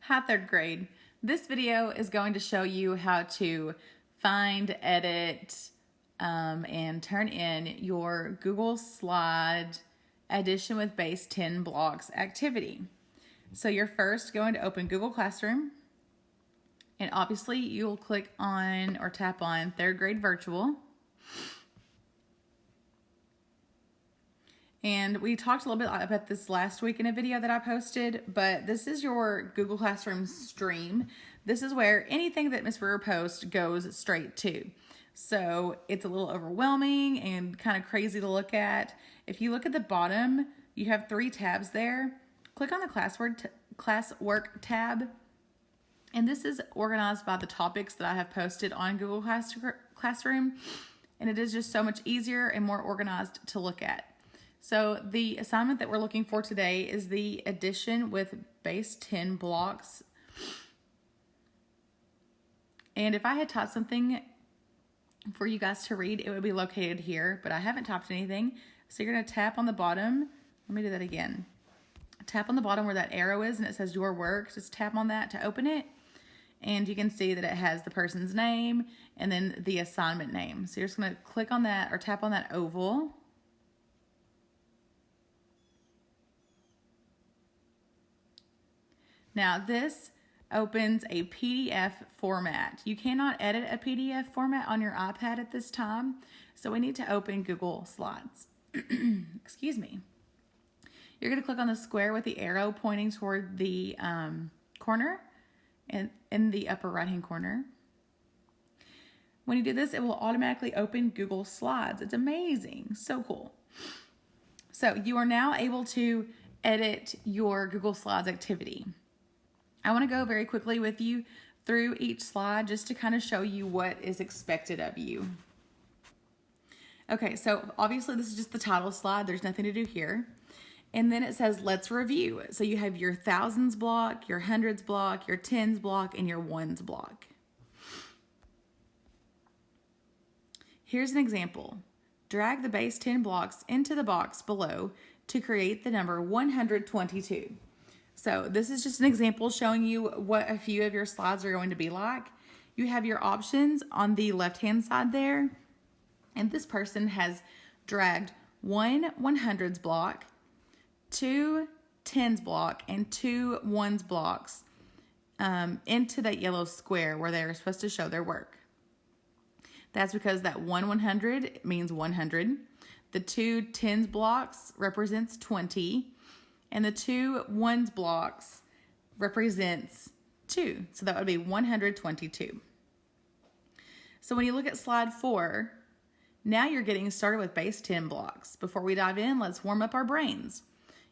Hi, third grade. This video is going to show you how to find, edit, and turn in your Google Slide Addition with Base 10 Blocks activity. So you're first going to open Google Classroom, and obviously you'll click on or tap on third grade virtual. And we talked a little bit about this last week in a video that I posted, but this is your Google Classroom stream. This is where anything that Ms. Brewer posts goes straight to. So it's a little overwhelming and kind of crazy to look at. If you look at the bottom, you have 3 tabs there. Click on the classwork tab. And this is organized by the topics that I have posted on Google Classroom. And it is just so much easier and more organized to look at. So the assignment that we're looking for today is the addition with base 10 blocks. And if I had taught something for you guys to read, it would be located here, but I haven't typed anything. So you're gonna tap on the bottom. Let me do that again. Tap on the bottom where that arrow is and it says your work. Just tap on that to open it. And you can see that it has the person's name and then the assignment name. So you're just gonna click on that or tap on that oval. Now this opens a PDF format. You cannot edit a PDF format on your iPad at this time, so we need to open Google Slides. Excuse me. You're going to click on the square with the arrow pointing toward the corner and in the upper right hand corner. When you do this, it will automatically open Google Slides. It's amazing. So cool. So you are now able to edit your Google Slides activity. I want to go very quickly with you through each slide just to kind of show you what is expected of you. Okay, so obviously this is just the title slide. There's nothing to do here. And then it says, let's review. So you have your thousands block, your hundreds block, your tens block, and your ones block. Here's an example. Drag the base 10 blocks into the box below to create the number 122. So this is just an example showing you what a few of your slides are going to be like. You have your options on the left-hand side there. And this person has dragged one 100s block, 2 10s block, and 2 ones blocks into that yellow square where they're supposed to show their work. That's because that 1 100 means 100. The 2 10s blocks represents 20. And the 2 ones blocks represents 2. So that would be 122. So when you look at slide 4, now you're getting started with base 10 blocks. Before we dive in, let's warm up our brains.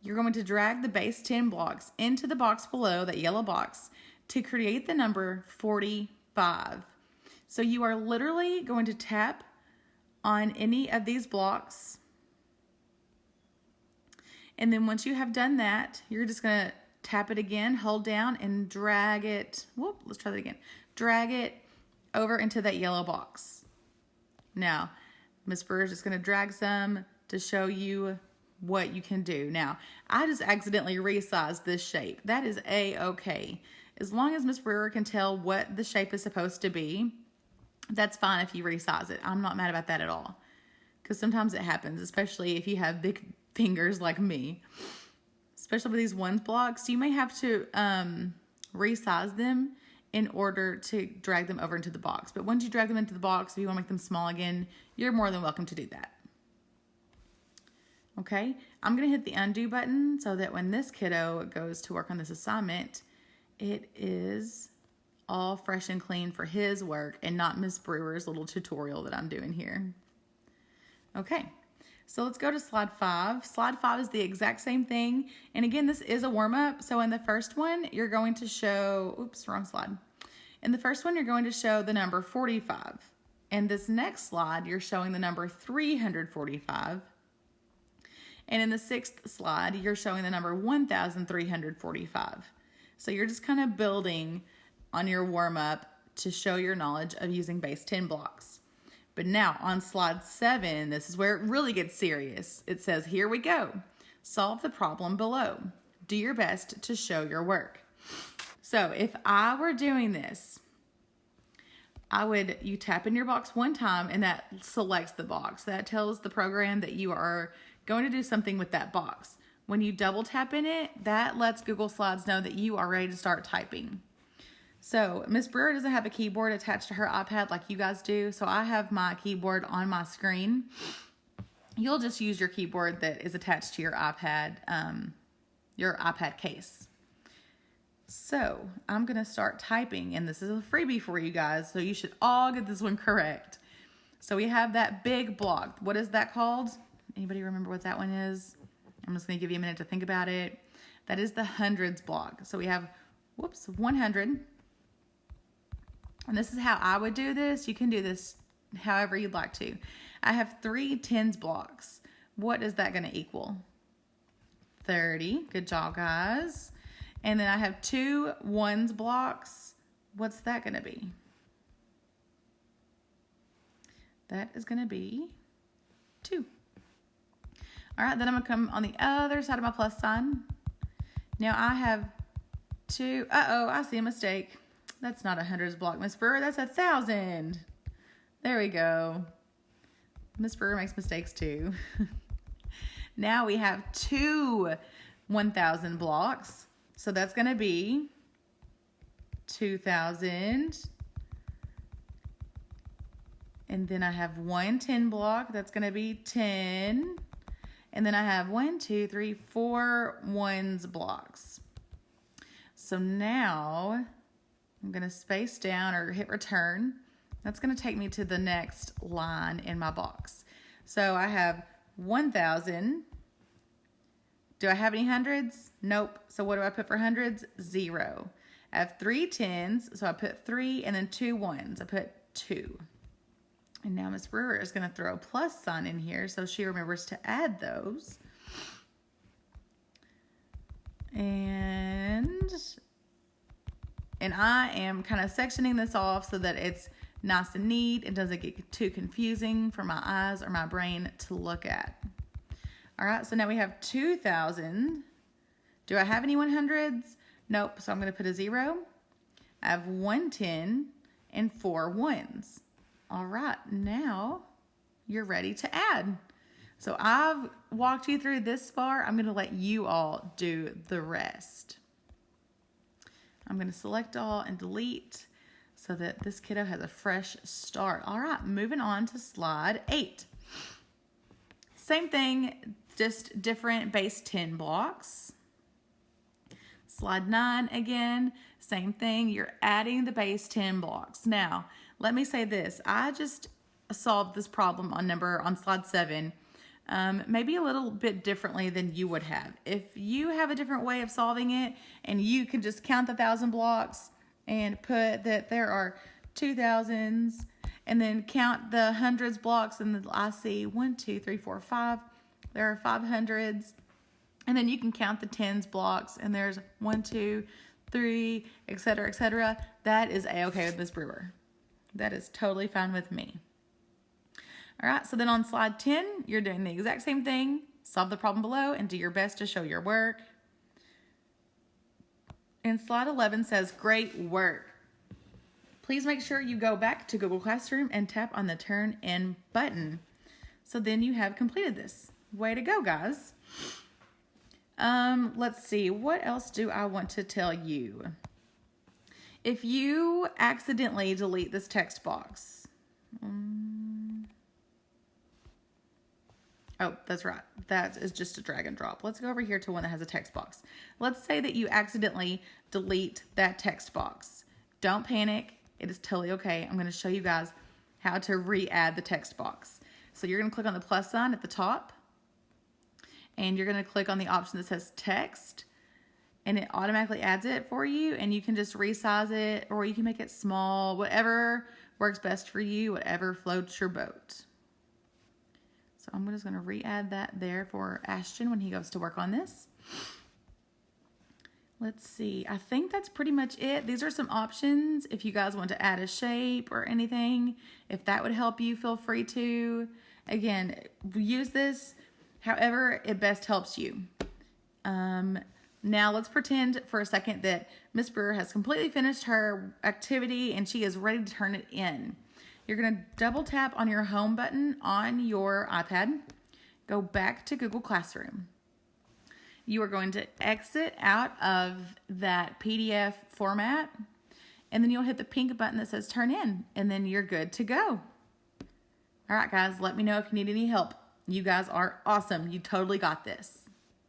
You're going to drag the base 10 blocks into the box below, that yellow box, to create the number 45. So you are literally going to tap on any of these blocks. And then once you have done that, you're just going to tap it again, hold down, and drag it. Whoop, let's try that again. Drag it over into that yellow box. Now, Ms. Brewer is just going to drag some to show you what you can do. Now, I just accidentally resized this shape. That is A-okay. As long as Ms. Brewer can tell what the shape is supposed to be, that's fine if you resize it. I'm not mad about that at all. Because sometimes it happens, especially if you have big fingers like me. Especially with these ones blocks, you may have to resize them in order to drag them over into the box. But once you drag them into the box, if you want to make them small again, you're more than welcome to do that. Okay, I'm going to hit the undo button so that when this kiddo goes to work on this assignment, it is all fresh and clean for his work and not Ms. Brewer's little tutorial that I'm doing here. Okay. So let's go to slide 5. Slide 5 is the exact same thing. And again, this is a warm-up. So in the first one, you're going to show, oops, wrong slide. In the first one, you're going to show the number 45. In this next slide, you're showing the number 345. And in the 6th slide, you're showing the number 1,345. So you're just kind of building on your warm-up to show your knowledge of using base 10 blocks. But now on slide 7, this is where it really gets serious. It says, here we go. Solve the problem below. Do your best to show your work. So if I were doing this, you tap in your box one time and that selects the box. That tells the program that you are going to do something with that box. When you double tap in it, that lets Google Slides know that you are ready to start typing. So Miss Brewer doesn't have a keyboard attached to her iPad like you guys do. So I have my keyboard on my screen. You'll just use your keyboard that is attached to your iPad case. So I'm going to start typing, and this is a freebie for you guys, so you should all get this one correct. So we have that big block. What is that called? Anybody remember what that one is? I'm just going to give you a minute to think about it. That is the hundreds block. So we have, 100. And this is how I would do this. You can do this however you'd like to. I have 3 tens blocks. What is that going to equal? 30. Good job, guys. And then I have 2 ones blocks. What's that going to be? That is going to be 2. All right, then I'm going to come on the other side of my plus sign. Now I have 2. Uh-oh, I see a mistake. That's not a hundreds block, Miss Brewer. That's 1,000. There we go. Miss Brewer makes mistakes too. Now we have 2 1,000 blocks. So that's going to be 2,000. And then I have 1 10 block. That's going to be 10. And then I have 1, 2, 3, 4 ones blocks. So now I'm going to space down or hit return. That's going to take me to the next line in my box. So I have 1,000. Do I have any hundreds? Nope. So what do I put for hundreds? 0. I have 3 tens, so I put 3, and then 2 ones. I put 2. And now Miss Brewer is going to throw a plus sign in here so she remembers to add those. And I am kind of sectioning this off so that it's nice and neat. It doesn't get too confusing for my eyes or my brain to look at. All right, so now we have 2,000. Do I have any 100s? Nope, so I'm going to put a 0. I have 1 10 and 4 ones. All right, now you're ready to add. So I've walked you through this far. I'm going to let you all do the rest. I'm going to select all and delete so that this kiddo has a fresh start. All right, moving on to slide 8. Same thing, just different base 10 blocks. Slide 9 again, same thing. You're adding the base 10 blocks. Now, let me say this. I just solved this problem on slide 7, maybe a little bit differently than you would have. If you have a different way of solving it and you can just count the 1,000 blocks and put that there are 2,000s and then count the hundreds blocks, and I see 1, 2, 3, 4, 5. There are 500s. And then you can count the tens blocks, and there's 1, 2, 3, etc., etc. That is a-okay with Miss Brewer. That is totally fine with me. All right, so then on slide 10, you're doing the exact same thing. Solve the problem below and do your best to show your work. And slide 11 says, great work. Please make sure you go back to Google Classroom and tap on the Turn In button. So then you have completed this. Way to go, guys. Let's see. What else do I want to tell you? If you accidentally delete this text box. Oh, that's right. That is just a drag and drop. Let's go over here to one that has a text box. Let's say that you accidentally delete that text box. Don't panic. It is totally okay. I'm going to show you guys how to re-add the text box. So you're going to click on the plus sign at the top, and you're going to click on the option that says text, and it automatically adds it for you, and you can just resize it, or you can make it small, whatever works best for you, whatever floats your boat. So I'm just going to re-add that there for Ashton when he goes to work on this. Let's see. I think that's pretty much it. These are some options if you guys want to add a shape or anything. If that would help you, feel free to. Again, use this however it best helps you. Now let's pretend for a second that Miss Brewer has completely finished her activity and she is ready to turn it in. You're going to double tap on your home button on your iPad. Go back to Google Classroom. You are going to exit out of that PDF format, and then you'll hit the pink button that says turn in, and then you're good to go. All right, guys, let me know if you need any help. You guys are awesome. You totally got this.